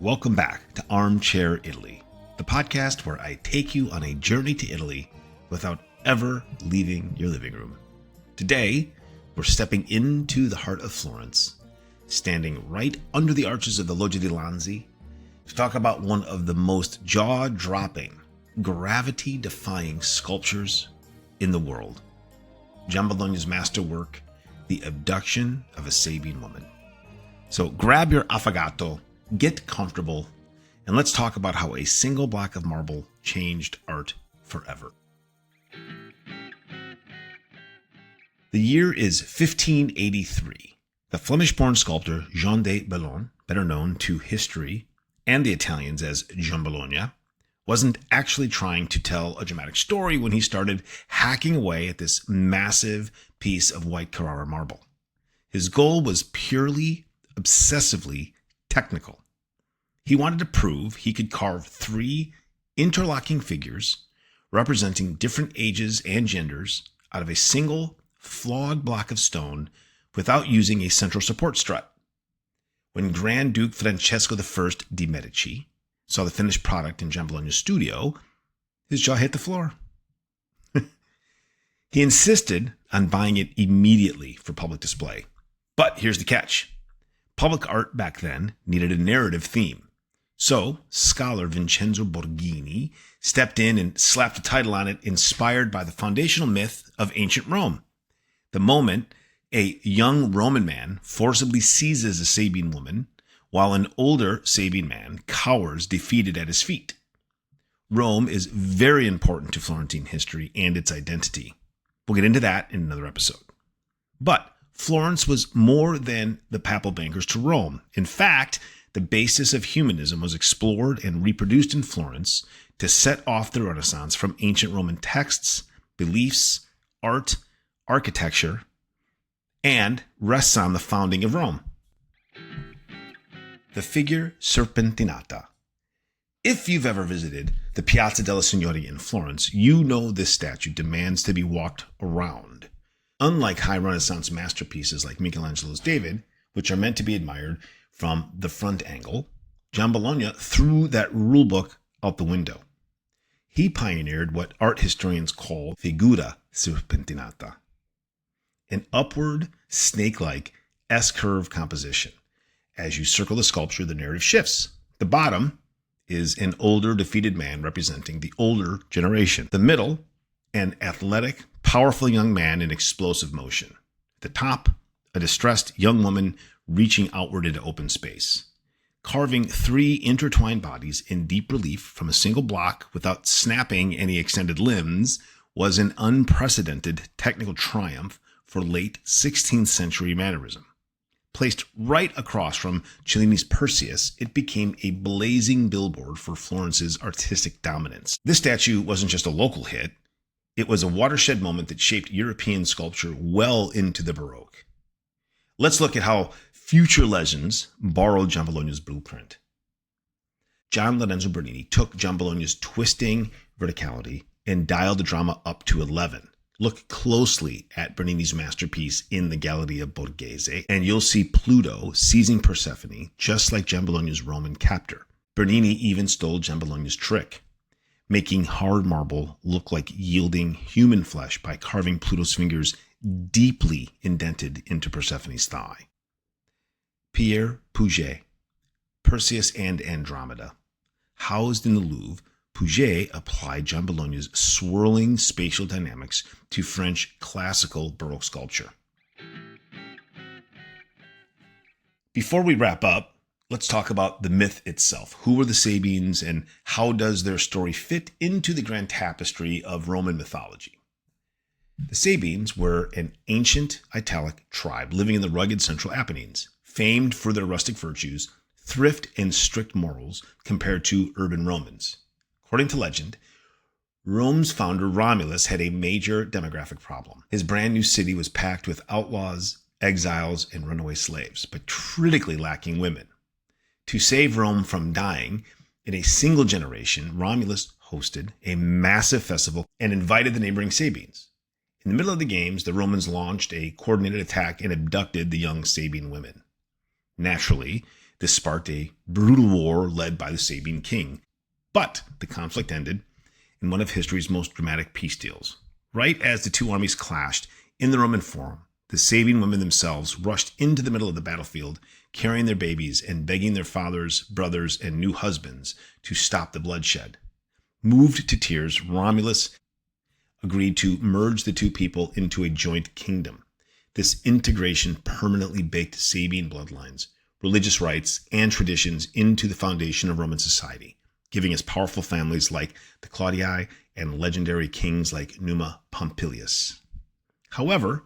Welcome back to Armchair Italy, the podcast where I take you on a journey to Italy without ever leaving your living room. Today, we're stepping into the heart of Florence, standing right under the arches of the Loggia di Lanzi, to talk about one of the most jaw-dropping, gravity-defying sculptures in the world, Giambologna's masterwork, The Abduction of a Sabine Woman. So grab your affogato, get comfortable, and let's talk about how a single block of marble changed art forever. The year is 1583. The Flemish-born sculptor Jean de Bellon, better known to history and the Italians as Giambologna, wasn't actually trying to tell a dramatic story when he started hacking away at this massive piece of white Carrara marble. His goal was purely, obsessively technical. He wanted to prove he could carve three interlocking figures representing different ages and genders out of a single flawed block of stone without using a central support strut. When Grand Duke Francesco I de' Medici saw the finished product in Giambologna's studio, his jaw hit the floor. He insisted on buying it immediately for public display. But here's the catch. Public art back then needed a narrative theme. So, scholar Vincenzo Borghini stepped in and slapped a title on it inspired by the foundational myth of ancient Rome. The moment a young Roman man forcibly seizes a Sabine woman, while an older Sabine man cowers defeated at his feet. Rome is very important to Florentine history and its identity. We'll get into that in another episode. But Florence was more than the papal bankers to Rome. In fact, the basis of humanism was explored and reproduced in Florence to set off the Renaissance from ancient Roman texts, beliefs, art, architecture, and rests on the founding of Rome. The figure Serpentinata. If you've ever visited the Piazza della Signoria in Florence, you know this statue demands to be walked around. Unlike high Renaissance masterpieces like Michelangelo's David, which are meant to be admired from the front angle, Giambologna threw that rulebook out the window. He pioneered what art historians call figura serpentinata, an upward, snake-like S-curve composition. As you circle the sculpture, the narrative shifts. The bottom is an older, defeated man representing the older generation. The middle, an athletic, powerful young man in explosive motion. At the top, a distressed young woman reaching outward into open space. Carving three intertwined bodies in deep relief from a single block without snapping any extended limbs was an unprecedented technical triumph for late 16th century mannerism. Placed right across from Cellini's Perseus, it became a blazing billboard for Florence's artistic dominance. This statue wasn't just a local hit. It was a watershed moment that shaped European sculpture well into the Baroque. Let's look at how future legends borrowed Giambologna's blueprint. Gian Lorenzo Bernini took Giambologna's twisting verticality and dialed the drama up to 11. Look closely at Bernini's masterpiece in the Galleria Borghese, and you'll see Pluto seizing Persephone, just like Giambologna's Roman captor. Bernini even stole Giambologna's trick, making hard marble look like yielding human flesh by carving Pluto's fingers deeply indented into Persephone's thigh. Pierre Puget, Perseus and Andromeda. Housed in the Louvre, Puget applied Giambologna's swirling spatial dynamics to French classical Baroque sculpture. Before we wrap up, let's talk about the myth itself. Who were the Sabines and how does their story fit into the grand tapestry of Roman mythology? The Sabines were an ancient Italic tribe living in the rugged central Apennines, famed for their rustic virtues, thrift, and strict morals compared to urban Romans. According to legend, Rome's founder Romulus had a major demographic problem. His brand new city was packed with outlaws, exiles, and runaway slaves, but critically lacking women. To save Rome from dying, in a single generation, Romulus hosted a massive festival and invited the neighboring Sabines. In the middle of the games, the Romans launched a coordinated attack and abducted the young Sabine women. Naturally, This sparked a brutal war led by the Sabine king. But the conflict ended in one of history's most dramatic peace deals. Right as the two armies clashed in the Roman Forum, the Sabine women themselves rushed into the middle of the battlefield, carrying their babies and begging their fathers, brothers, and new husbands to stop the bloodshed. Moved to tears, Romulus agreed to merge the two people into a joint kingdom. This integration permanently baked Sabine bloodlines, religious rites, and traditions into the foundation of Roman society, giving us powerful families like the Claudii and legendary kings like Numa Pompilius. However,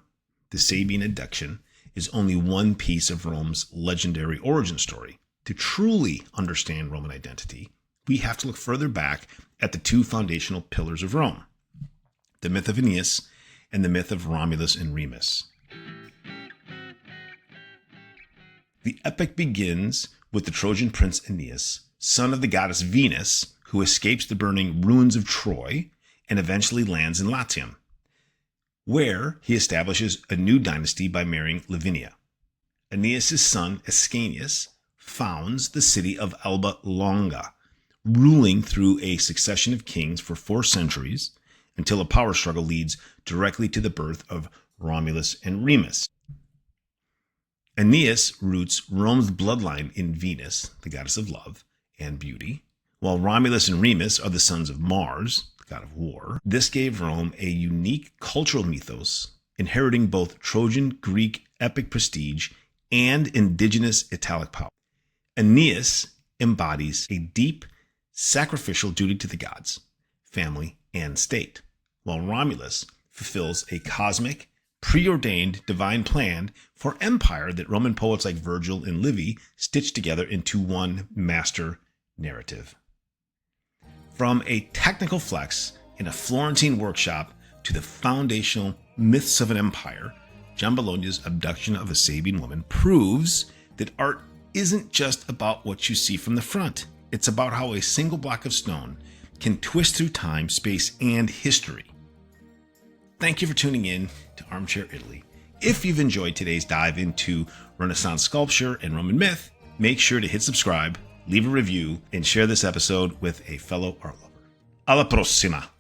the Sabine Abduction is only one piece of Rome's legendary origin story. To truly understand Roman identity, we have to look further back at the two foundational pillars of Rome, the myth of Aeneas and the myth of Romulus and Remus. The epic begins with the Trojan prince Aeneas, son of the goddess Venus, who escapes the burning ruins of Troy and eventually lands in Latium, where he establishes a new dynasty by marrying Lavinia. Aeneas' son Ascanius founds the city of Alba Longa, ruling through a succession of kings for 4 centuries until a power struggle leads directly to the birth of Romulus and Remus. Aeneas roots Rome's bloodline in Venus, the goddess of love and beauty, while Romulus and Remus are the sons of Mars, the god of war. This gave Rome a unique cultural mythos, inheriting both Trojan Greek epic prestige and indigenous Italic power. Aeneas embodies a deep sacrificial duty to the gods, family, and state, while Romulus fulfills a cosmic, preordained divine plan for empire that Roman poets like Virgil and Livy stitched together into one master narrative. From a technical flex in a Florentine workshop to the foundational myths of an empire, Giambologna's Abduction of a Sabine Woman proves that art isn't just about what you see from the front. It's about how a single block of stone can twist through time, space, and history. Thank you for tuning in to Armchair Italy. If you've enjoyed today's dive into Renaissance sculpture and Roman myth, make sure to hit subscribe, leave a review, and share this episode with a fellow art lover. Alla prossima!